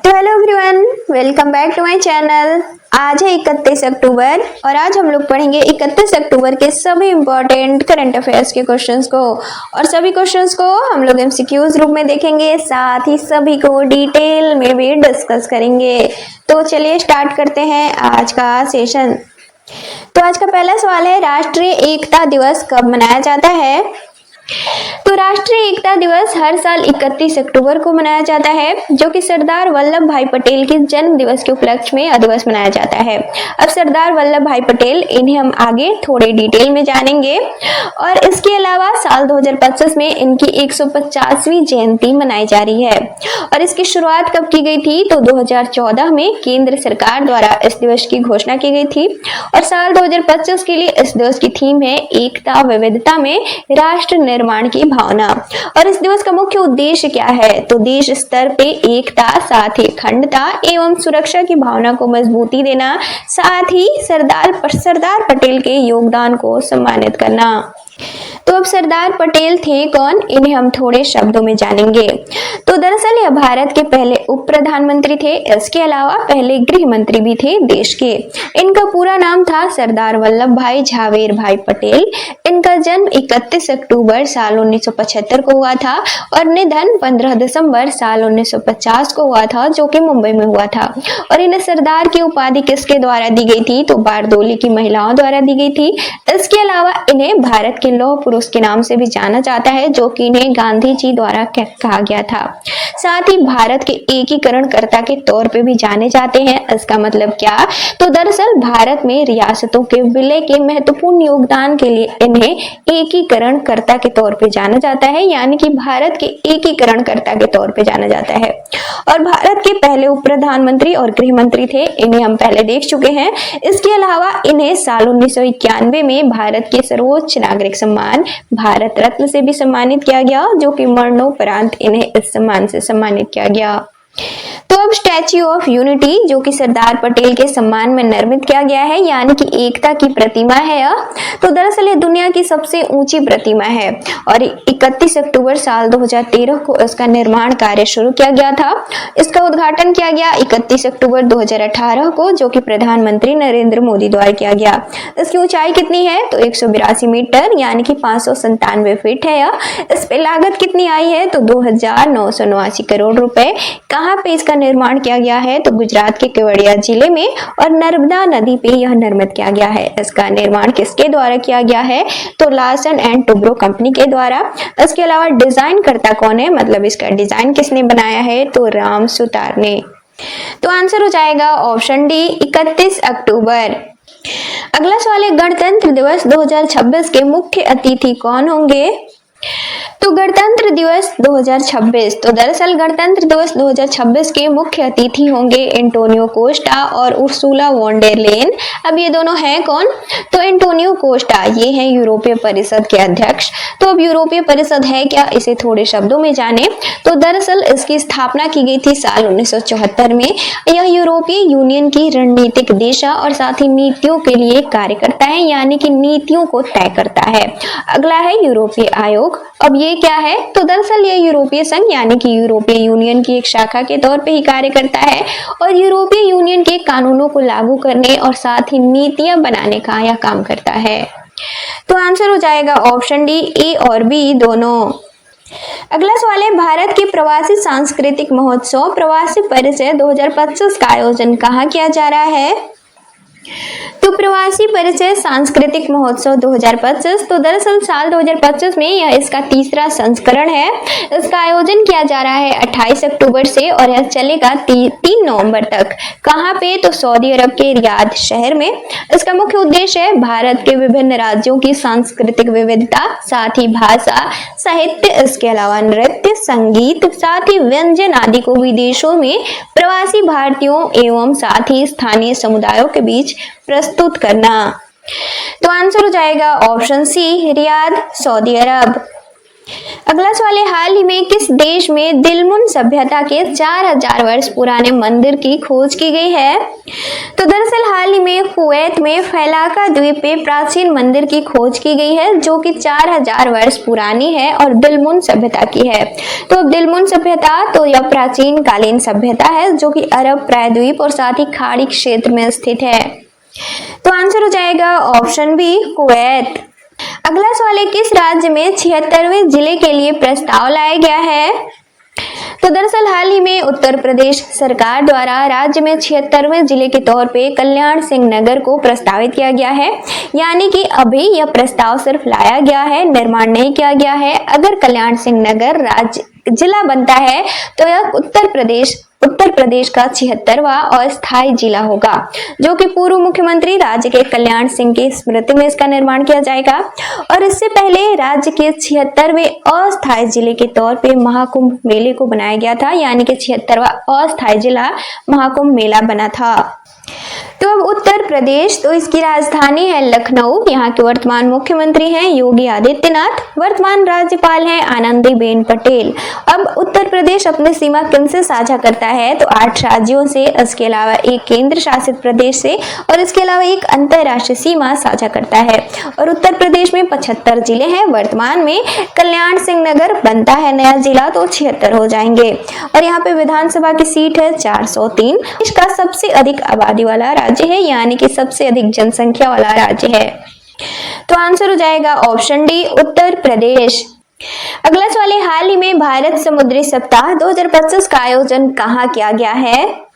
तो hello everyone, welcome back to my channel. आज है 31 अक्टूबर और आज हम लोग पढ़ेंगे 31 अक्टूबर के सभी इंपॉर्टेंट करंट अफेयर्स के क्वेश्चंस को और सभी क्वेश्चंस को हम लोग एमसीक्यूज रूप में देखेंगे, साथ ही सभी को डिटेल में भी डिस्कस करेंगे। तो चलिए स्टार्ट करते हैं आज का सेशन। तो आज का पहला सवाल है, राष्ट्रीय एकता दिवस कब मनाया जाता है? तो राष्ट्रीय एकता दिवस हर साल 31 अक्टूबर को मनाया जाता है, जो कि सरदार वल्लभ भाई पटेल के जन्म दिवस के उपलक्ष्य में यह दिवस मनाया जाता है। अब सरदार वल्लभ भाई पटेल, इन्हें हम आगे थोड़े डिटेल में जानेंगे। और इसके अलावा साल 2025 में इनकी 150वीं जयंती मनाई जा रही है। और इसकी शुरुआत कब की गई थी? तो 2014 में केंद्र सरकार द्वारा इस दिवस की घोषणा की गई थी। और साल 2025 के लिए इस दिवस की थीम है एकता विविधता में राष्ट्र निर्माण की भावना। और इस दिवस का मुख्य उद्देश्य क्या है? तो देश स्तर पे एकता, साथ ही अखंडता एवं सुरक्षा की भावना को मजबूती देना, साथ ही सरदार पटेल के योगदान को सम्मानित करना। तो अब सरदार पटेल थे कौन? इन्हें हम थोड़े शब्दों में जानेंगे। तो दरअसल यह भारत के पहले उप प्रधानमंत्री थे। इसके अलावा पहले गृह मंत्री भी थे देश के। इनका पूरा नाम था सरदार वल्लभ भाई झावेर भाई पटेल। इनका जन्म 31 अक्टूबर साल 1975 को हुआ था और निधन 15 दिसंबर साल 1950 को हुआ था, जो कि मुंबई में हुआ था। और इन्हें सरदार की उपाधि किसके द्वारा दी गई थी? तो बारदोली की महिलाओं द्वारा दी गई थी। इसके अलावा इन्हें भारत के लौह पुरुष के नाम से भी जाना जाता है, जो कि इन्हें गांधी जी द्वारा कहा गया था। साथ ही भारत के एकीकरणकर्ता के तौर पे भी जाने जाते हैं। इसका मतलब क्या? तो दरअसल भारत में रियासतों के विलय के महत्वपूर्ण योगदान के लिए इन्हें एकीकरणकर्ता के तौर पे जाना जाता है, यानी कि भारत के एकीकरणकर्ता के तौर पे जाना जाता है। और भारत के पहले उप प्रधानमंत्री और गृह मंत्री थे, इन्हें हम पहले देख चुके हैं। इसके अलावा इन्हें साल 1991 में भारत के सर्वोच्च नागरिक सम्मान भारत रत्न से भी सम्मानित किया गया, जो कि मरणोपरांत इन्हें इस सम्मान से सम्मानित किया गया। तो अब स्टैच्यू ऑफ यूनिटी, जो कि सरदार पटेल के सम्मान में निर्मित किया गया है, यानी कि एकता की प्रतिमा है यह। तो दरअसल ये दुनिया की सबसे ऊंची प्रतिमा है और 31 अक्टूबर साल 2013 को इसका निर्माण कार्य शुरू किया गया था। इसका उद्घाटन किया गया 31 अक्टूबर 2018 को, जो कि प्रधानमंत्री नरेंद्र मोदी द्वारा किया गया। इसकी ऊंचाई कितनी है? तो 182 मीटर यानी कि 597 फीट है यह। इस पे लागत कितनी आई है? तो 2,989 करोड़ रुपए। कहाँ पे इसका निर्माण किया गया है? तो गुजरात के केवड़िया जिले में और नर्मदा नदी पे यह निर्मित किया गया है। इसका निर्माण किसके द्वारा किया गया है? तो लार्सन एंड टुब्रो कंपनी के द्वारा। इसके अलावा डिजाइन करता कौन है, मतलब इसका डिजाइन किसने बनाया है? तो राम सुतार ने। तो आंसर हो जाएगा ऑप्शन डी, 31 अक्टूबर। अगला सवाल है, गणतंत्र दिवस 2026 के मुख्य अतिथि कौन होंगे? तो गणतंत्र दिवस 2026, तो दरअसल गणतंत्र दिवस 2026 के मुख्य अतिथि होंगे एंटोनियो कोस्टा और उर्सुला वॉन डेर लेyen। अब ये दोनों हैं कौन? तो एंटोनियो कोस्टा, ये हैं यूरोपीय परिषद के अध्यक्ष। तो अब यूरोपीय परिषद है क्या, इसे थोड़े शब्दों में जाने। तो दरअसल इसकी स्थापना की गई थी साल 1974 में। यह यूरोपीय यूनियन की रणनीतिक दिशा और साथ ही नीतियों के लिए कार्य करता है, यानी कि नीतियों को तय करता है। अगला है यूरोपीय आयोग। अब ये क्या है? तो दरअसल ये यूरोपीय संघ यानी कि यूरोपीय यूनियन की एक शाखा के तौर पे ही कार्य करता है और यूरोपीय यूनियन के कानूनों को लागू करने और साथ ही नीतियां बनाने का यह काम करता है। तो आंसर हो जाएगा ऑप्शन डी, ए और बी दोनों। अगला सवाल है, भारत के प्रवासी सांस्कृतिक महोत्सव प्रवासी परिचय 2025 का आयोजन कहाँ किया जा रहा है? तो प्रवासी परिचय सांस्कृतिक महोत्सव 2025, तो दरअसल साल 2025 में यह इसका तीसरा संस्करण है। इसका आयोजन किया जा रहा है 28 अक्टूबर से और यह चलेगा 3 नवंबर तक। कहाँ पे? तो सऊदी अरब के रियाद शहर में। इसका मुख्य उद्देश्य है भारत के विभिन्न राज्यों की सांस्कृतिक विविधता, साथ ही भाषा, साहित्य, इसके अलावा नृत्य, संगीत, साथ ही व्यंजन आदि को विदेशों में प्रवासी भारतीयों एवं साथ ही स्थानीय समुदायों के बीच प्रस्तुत करना। तो आंसर हो जाएगा ऑप्शन सी, रियाद, सऊदी अरब। अगला सवाल है, हाल ही में किस देश में दिलमुन सभ्यता के 4000 वर्ष पुराने मंदिर की खोज की गई है? तो दरअसल हाल ही में कुवैत में फैलाका द्वीप में प्राचीन मंदिर की खोज की गई है जो कि 4000 वर्ष पुरानी है और दिलमुन सभ्यता की है। तो अब दिलमुन सभ्यता तो यह प्राचीन कालीन सभ्यता है जो कि अरब प्रायद्वीप और साथ ही खाड़ी क्षेत्र में स्थित है। तो आंसर हो जाएगा ऑप्शन बी, कुवैत। अगला सवाल है, किस राज्य में 76वें जिले के लिए प्रस्ताव लाया गया है? तो दरअसल हाल ही में उत्तर प्रदेश सरकार द्वारा राज्य में 76वें जिले के तौर पे कल्याण सिंह नगर को प्रस्तावित किया गया है, यानी कि अभी यह प्रस्ताव सिर्फ लाया गया है, निर्माण नहीं किया गया है। अगर कल्याण सिंह नगर राज्य जिला बनता है तो यह उत्तर प्रदेश का 76वां अस्थायी जिला होगा, जो कि पूर्व मुख्यमंत्री राज्य के कल्याण सिंह की स्मृति में इसका निर्माण किया जाएगा। और इससे पहले राज्य के 76वें अस्थायी जिले के तौर पे महाकुंभ मेले को बनाया गया था, यानी कि 76वां अस्थायी जिला महाकुंभ मेला बना था। तो अब उत्तर प्रदेश, तो इसकी राजधानी है लखनऊ। यहाँ के वर्तमान मुख्यमंत्री हैं योगी आदित्यनाथ, वर्तमान राज्यपाल हैं आनंदीबेन पटेल। अब उत्तर प्रदेश अपनी सीमा किनसे साझा करता है? तो 8 राज्यों से, इसके अलावा एक केंद्र शासित प्रदेश से और इसके अलावा एक अंतरराष्ट्रीय सीमा साझा करता है। और उत्तर प्रदेश में 75 जिले हैं। वर्तमान में कल्याण सिंह नगर बनता है नया जिला तो 76 हो जाएंगे। और यहाँ पे विधानसभा की सीट है 403। इसका सबसे अधिक आबादी वाला राज्य है, यानी कि सबसे अधिक जनसंख्या वाला राज्य है। तो आंसर हो जाएगा ऑप्शन डी, उत्तर प्रदेश। अगला सवाल है, हाल ही में भारत समुद्री सप्ताह 2025 का आयोजन कहाँ किया गया है?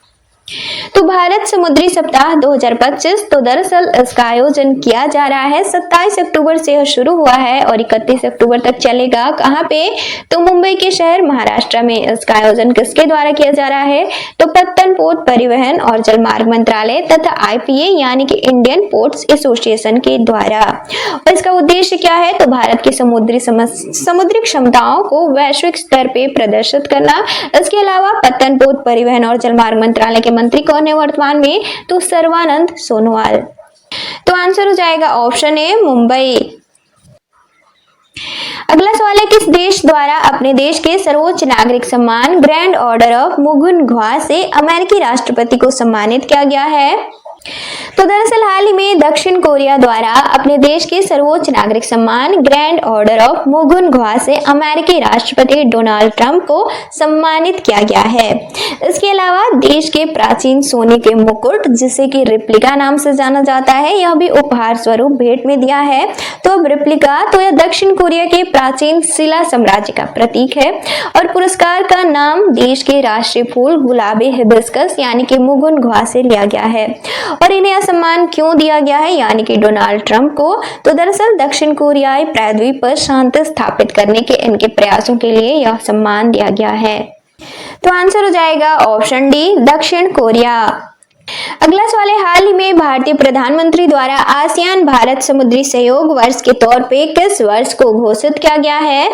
तो भारत समुद्री सप्ताह 2025, तो दरअसल इसका आयोजन किया जा रहा है 27 अक्टूबर से यह शुरू हुआ है और 31 अक्टूबर तक चलेगा। कहाँ पे? तो मुंबई के शहर महाराष्ट्र में। इसका आयोजन किसके द्वारा किया जा रहा है? तो पत्तन पोत परिवहन और जलमार्ग मंत्रालय तथा IPA यानी कि इंडियन पोर्ट्स एसोसिएशन के द्वारा। और इसका उद्देश्य क्या है? तो भारत की समुद्री क्षमताओं को वैश्विक स्तर पे प्रदर्शित करना। इसके अलावा पत्तन पोत परिवहन और जलमार्ग मंत्रालय के मंत्री कौन है वर्तमान में? तो सर्बानंद सोनोवाल। तो आंसर हो जाएगा ऑप्शन ए, मुंबई। अगला सवाल है, किस देश द्वारा अपने देश के सर्वोच्च नागरिक सम्मान ग्रैंड ऑर्डर ऑफ मुगुन ख्वा से अमेरिकी राष्ट्रपति को सम्मानित किया गया है? तो दरअसल हाल ही में दक्षिण कोरिया द्वारा अपने देश के सर्वोच्च नागरिक सम्मान ग्रैंड ऑर्डर ऑफ मुगुन ख्वा से अमेरिकी राष्ट्रपति डोनाल्ड ट्रंप को सम्मानित किया गया है। इसके अलावा देश के प्राचीन सोने के मुकुट, जिसे कि रिप्लिका नाम से जाना जाता है, यह भी उपहार स्वरूप भेंट में दिया है। तो अब रिप्लिका, तो यह दक्षिण कोरिया के प्राचीन शिला साम्राज्य का प्रतीक है। और पुरस्कार का नाम देश के राष्ट्रीय फूल गुलाबी हिबिस्कस यानी कि मुगुन ख्वा से लिया गया है। और इन्हें सम्मान क्यों दिया गया है, यानी कि डोनाल्ड ट्रंप को? तो दरअसल दक्षिण कोरियाई प्रायद्वीप पर शांति स्थापित करने के इनके प्रयासों के लिए यह सम्मान दिया गया है। तो आंसर हो जाएगा ऑप्शन डी, दक्षिण कोरिया। अगला सवाल है, हाल ही में भारतीय प्रधानमंत्री द्वारा आसियान भारत समुद्री सहयोग वर्ष के तौर पे किस वर्ष को घोषित किया गया है?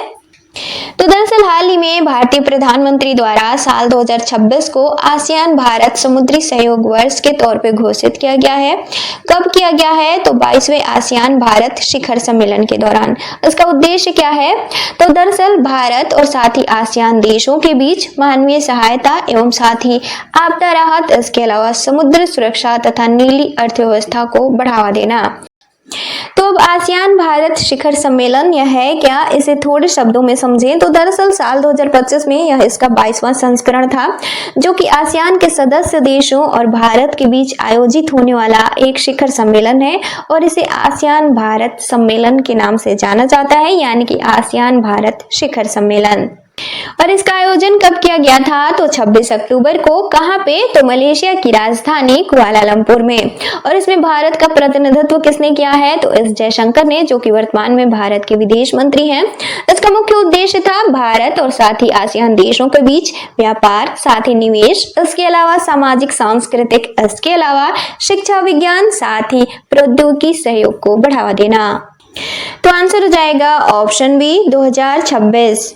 तो दरअसल हाल ही में भारतीय प्रधानमंत्री द्वारा साल 2026 को आसियान भारत समुद्री सहयोग वर्ष के तौर पे घोषित किया गया है। कब किया गया है? तो 22वें आसियान भारत शिखर सम्मेलन के दौरान। इसका उद्देश्य क्या है? तो दरअसल भारत और साथ ही आसियान देशों के बीच मानवीय सहायता एवं साथ ही आपदा राहत, इसके अलावा समुद्र सुरक्षा तथा नीली अर्थव्यवस्था को बढ़ावा देना। तो अब आसियान भारत शिखर सम्मेलन यह है क्या, इसे थोड़े शब्दों में समझें तो दरअसल साल 2025 में यह इसका 22वां संस्करण था, जो कि आसियान के सदस्य देशों और भारत के बीच आयोजित होने वाला एक शिखर सम्मेलन है और इसे आसियान भारत सम्मेलन के नाम से जाना जाता है, यानी कि आसियान भारत शिखर सम्मेलन। और इसका आयोजन कब किया गया था? तो 26 अक्टूबर को। कहाँ पे? तो मलेशिया की राजधानी कुआलालंपुर में। और इसमें भारत का प्रतिनिधित्व किसने किया है? तो एस जयशंकर ने, जो कि वर्तमान में भारत के विदेश मंत्री हैं। इसका मुख्य उद्देश्य था भारत और साथ ही आसियान देशों के बीच व्यापार, साथ ही निवेश, इसके अलावा सामाजिक सांस्कृतिक, इसके अलावा शिक्षा विज्ञान, साथ ही प्रौद्योगिकी सहयोग को बढ़ावा देना। तो आंसर हो जाएगा ऑप्शन बी, 2026।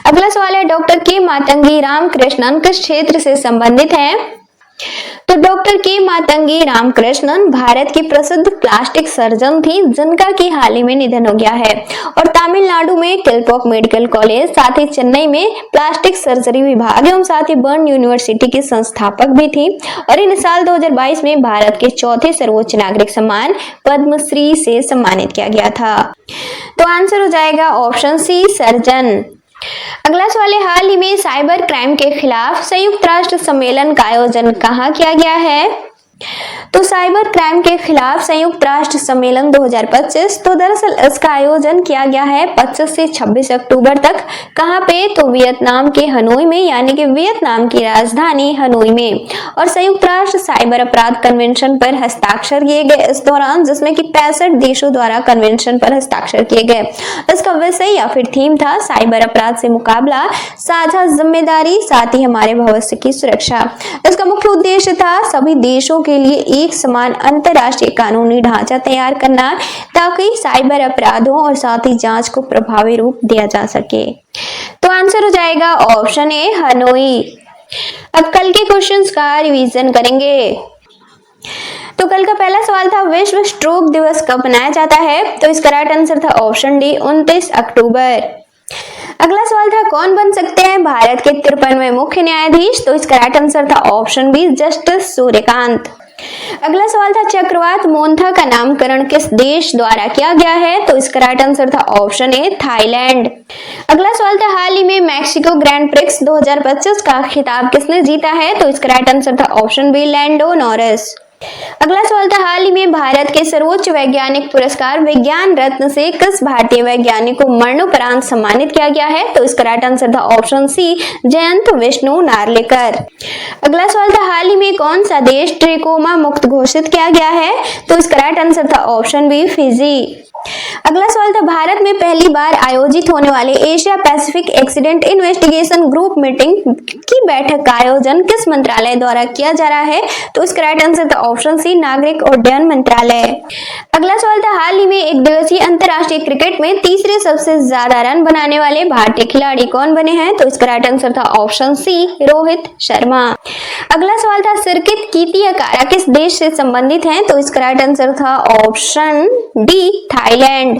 अगला सवाल है, डॉक्टर के मातंगी रामकृष्णन किस क्षेत्र से संबंधित हैं? तो डॉक्टर के मातंगी रामकृष्णन भारत की प्रसिद्ध प्लास्टिक सर्जन थी जिनका की हाल ही में निधन हो गया है। और तमिलनाडु में किलपॉक मेडिकल कॉलेज, साथ ही चेन्नई में प्लास्टिक सर्जरी विभाग एवं साथ ही बर्न यूनिवर्सिटी की संस्थापक भी थी। और इन साल 2022 में भारत के चौथे सर्वोच्च नागरिक सम्मान पद्मश्री से सम्मानित किया गया था। तो आंसर हो जाएगा ऑप्शन सी, सर्जन। अगला सवाल है, हाल ही में साइबर क्राइम के खिलाफ संयुक्त राष्ट्र सम्मेलन का आयोजन कहाँ किया गया है? तो साइबर क्राइम के खिलाफ संयुक्त राष्ट्र सम्मेलन 2025, तो दरअसल इसका आयोजन किया गया है 25 से 26 अक्टूबर तक। कहाँ पे? तो वियतनाम के हनोई में, यानी कि वियतनाम की राजधानी हनोई में। और संयुक्त राष्ट्र साइबर अपराध कन्वेंशन पर हस्ताक्षर किए गए इस दौरान, जिसमें कि 65 देशों द्वारा कन्वेंशन पर हस्ताक्षर किए गए। इसका विषय या फिर थीम था साइबर अपराध से मुकाबला, साझा जिम्मेदारी, साथ ही हमारे भविष्य की सुरक्षा। इसका मुख्य उद्देश्य था सभी देशों के लिए एक समान अंतरराष्ट्रीय कानूनी ढांचा तैयार करना, ताकि साइबर अपराधों और साथ ही जांच को प्रभावी रूप दिया जा सके। तो आंसर हो जाएगा ऑप्शन ए, हनोई। अब कल के क्वेश्चंस का रिवीजन करेंगे। तो कल का पहला सवाल था, विश्व स्ट्रोक दिवस कब मनाया जाता है? तो इसका राइट आंसर था ऑप्शन डी, 29 अक्टूबर। अगला सवाल था, कौन बन सकते हैं भारत के 53वें मुख्य न्यायाधीश? तो इसका राइट आंसर था ऑप्शन बी, जस्टिस सूर्यकांत। अगला सवाल था, चक्रवात मोन्था का नामकरण किस देश द्वारा किया गया है? तो इसका राइट आंसर था ऑप्शन ए, थाईलैंड। अगला सवाल था, हाल ही में मैक्सिको ग्रैंड प्रिक्स 2025 का खिताब किसने जीता है? तो इसका राइट आंसर था ऑप्शन बी, लैंडो नॉरिस। अगला सवाल था, हाल ही में भारत के सर्वोच्च वैज्ञानिक पुरस्कार विज्ञान रत्न से किस भारतीय वैज्ञानिक को मरणोपरांत सम्मानित किया गया है? तो इसका राइट आंसर था ऑप्शन सी, जयंत विष्णु नार्लिकर। अगला सवाल था, हाल ही में कौन सा देश ट्रिकोमा मुक्त घोषित किया गया है? तो इसका राइट आंसर था ऑप्शन बी, फिजी। अगला सवाल था, भारत में पहली बार आयोजित होने वाले Asia Pacific accident investigation group meeting की बैठक का आयोजन किस मंत्रालय द्वारा किया जा रहा है? तो इसका राइट आंसर था ऑप्शन सी, नागरिक उड्डयन मंत्रालय। अगला सवाल था, हाल ही में एक दिवसीय अंतरराष्ट्रीय क्रिकेट में तीसरे सबसे ज्यादा रन बनाने वाले भारतीय खिलाड़ी कौन बने हैं? तो इसका राइट आंसर था ऑप्शन सी, रोहित शर्मा। अगला सवाल था, सिरकित कीर्तियकारा किस देश से संबंधित है? तो इसका राइट आंसर था ऑप्शन डी, थाईलैंड।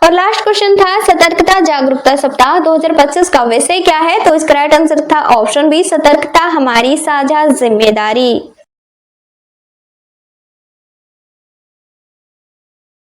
और लास्ट क्वेश्चन था, सतर्कता जागरूकता सप्ताह 2025 का विषय क्या है? तो इसका राइट आंसर था ऑप्शन बी, सतर्कता हमारी साझा जिम्मेदारी।